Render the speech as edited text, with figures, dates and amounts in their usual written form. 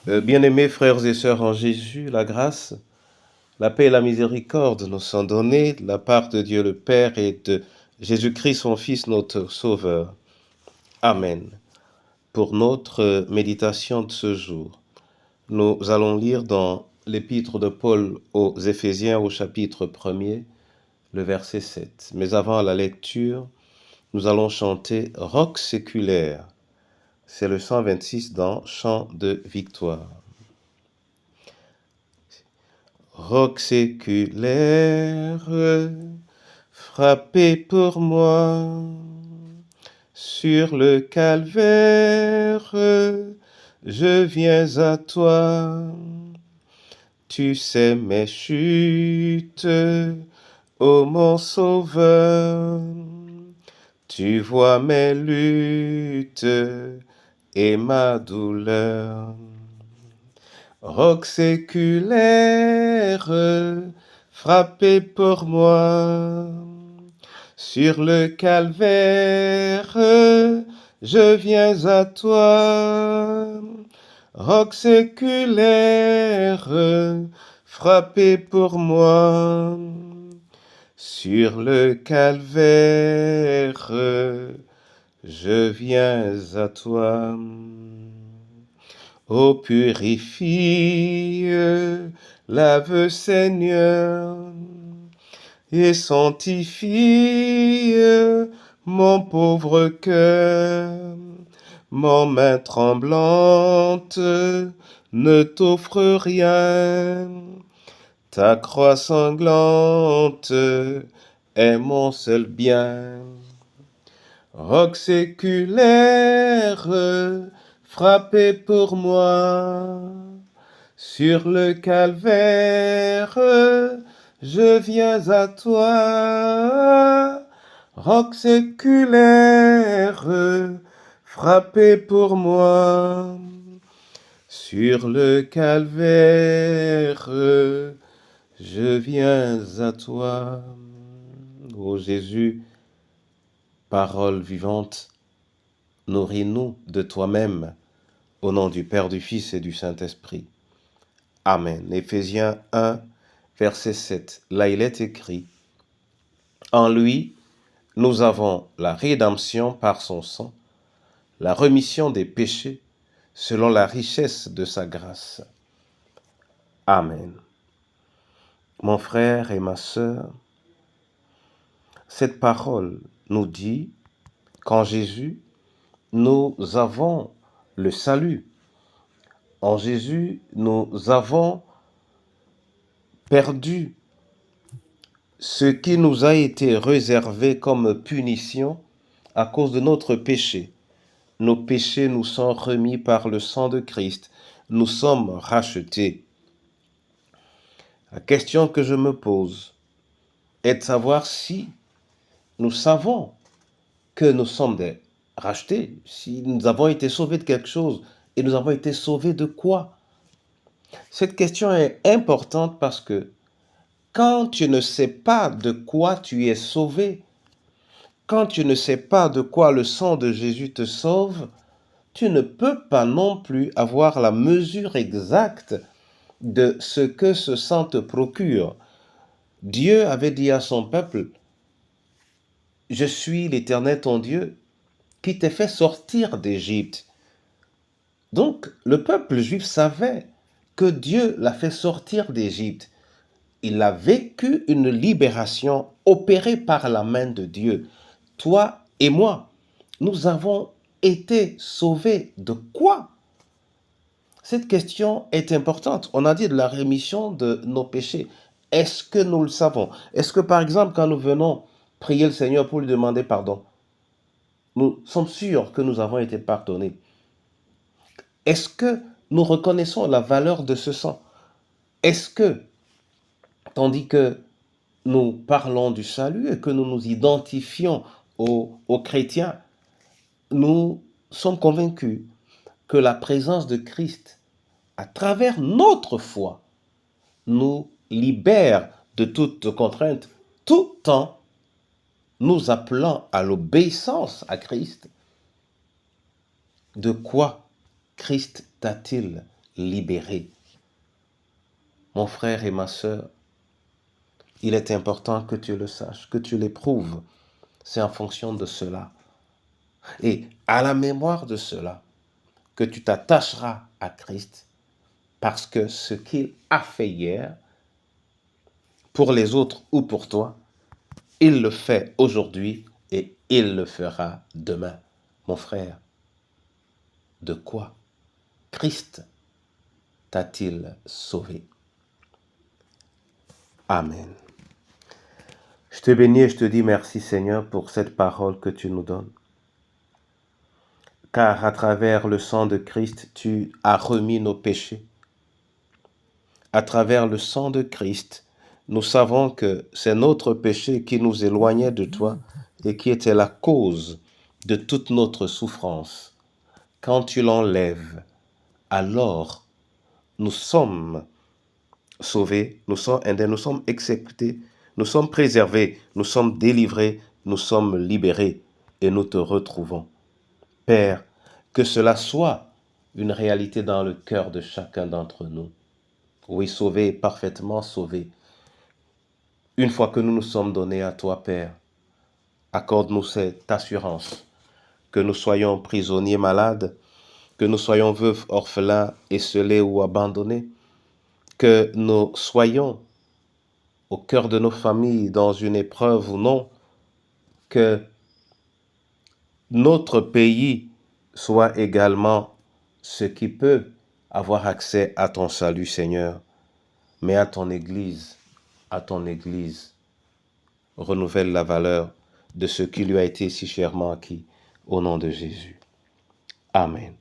Bien-aimés frères et sœurs en Jésus, la grâce, la paix et la miséricorde nous sont données de la part de Dieu le Père et de Jésus-Christ, son Fils, notre Sauveur. Amen. Pour notre méditation de ce jour, nous allons lire dans l'épître de Paul aux Éphésiens au chapitre 1er, le verset 7. Mais avant la lecture, nous allons chanter « Roc séculaire ». C'est le 126 dans « Chant de victoire ». Roc séculaire, frappé pour moi, sur le calvaire, je viens à toi. Tu sais mes chutes, ô mon sauveur, tu vois mes luttes et ma douleur. Roc séculaire, frappé pour moi, sur le calvaire, je viens à toi. Roc séculaire, frappé pour moi, sur le calvaire, je viens à toi. Ô purifie, lave Seigneur, et sanctifie mon pauvre cœur. Mon main tremblante ne t'offre rien, ta croix sanglante est mon seul bien. Roc séculaire, frappé pour moi, sur le calvaire, je viens à toi. Roc séculaire, frappé pour moi, sur le calvaire, je viens à toi. Ô Jésus, parole vivante, nourris-nous de toi-même, au nom du Père, du Fils et du Saint-Esprit. Amen. Éphésiens 1, verset 7. Là, il est écrit, « En lui, nous avons la rédemption par son sang, la rémission des péchés, selon la richesse de sa grâce. » Amen. Mon frère et ma sœur, cette parole nous dit qu'en Jésus, nous avons le salut. En Jésus, nous avons perdu ce qui nous a été réservé comme punition à cause de notre péché. Nos péchés nous sont remis par le sang de Christ. Nous sommes rachetés. La question que je me pose est de savoir si nous savons que nous sommes rachetés, si nous avons été sauvés de quelque chose, et nous avons été sauvés de quoi? Cette question est importante parce que quand tu ne sais pas de quoi tu es sauvé, quand tu ne sais pas de quoi le sang de Jésus te sauve, tu ne peux pas non plus avoir la mesure exacte de ce que ce sang te procure. Dieu avait dit à son peuple, « Je suis l'Éternel ton Dieu, qui t'ai fait sortir d'Égypte. » Donc, le peuple juif savait que Dieu l'a fait sortir d'Égypte. Il a vécu une libération opérée par la main de Dieu. Toi et moi, nous avons été sauvés de quoi? Cette question est importante. On a dit de la rémission de nos péchés. Est-ce que nous le savons? Est-ce que par exemple, quand nous venons prier le Seigneur pour lui demander pardon, nous sommes sûrs que nous avons été pardonnés? Est-ce que nous reconnaissons la valeur de ce sang? Est-ce que, tandis que nous parlons du salut et que nous nous identifions aux chrétiens, nous sommes convaincus que la présence de Christ, à travers notre foi, nous libère de toute contrainte, tout en nous appelant à l'obéissance à Christ. De quoi Christ t'a-t-il libérés. Mon frère et ma sœur, il est important que tu le saches, que tu l'éprouves. C'est en fonction de cela. Et à la mémoire de cela, que tu t'attacheras à Christ, parce que ce qu'il a fait hier, pour les autres ou pour toi, il le fait aujourd'hui et il le fera demain. Mon frère, de quoi Christ t'a-t-il sauvé? Amen. Je te bénis et je te dis merci Seigneur pour cette parole que tu nous donnes. Car à travers le sang de Christ, tu as remis nos péchés. À travers le sang de Christ, nous savons que c'est notre péché qui nous éloignait de toi et qui était la cause de toute notre souffrance. Quand tu l'enlèves, alors nous sommes sauvés, nous sommes indemnes, nous sommes exécutés, nous sommes préservés, nous sommes délivrés, nous sommes libérés et nous te retrouvons. Père, que cela soit une réalité dans le cœur de chacun d'entre nous. Oui, sauvé, parfaitement sauvé. Une fois que nous nous sommes donnés à toi, Père, accorde-nous cette assurance, que nous soyons prisonniers malades, que nous soyons veufs, orphelins, esselés ou abandonnés, que nous soyons au cœur de nos familles dans une épreuve ou non, que notre pays soit également ce qui peut avoir accès à ton salut, Seigneur, mais à ton Église, renouvelle la valeur de ce qui lui a été si chèrement acquis, au nom de Jésus. Amen.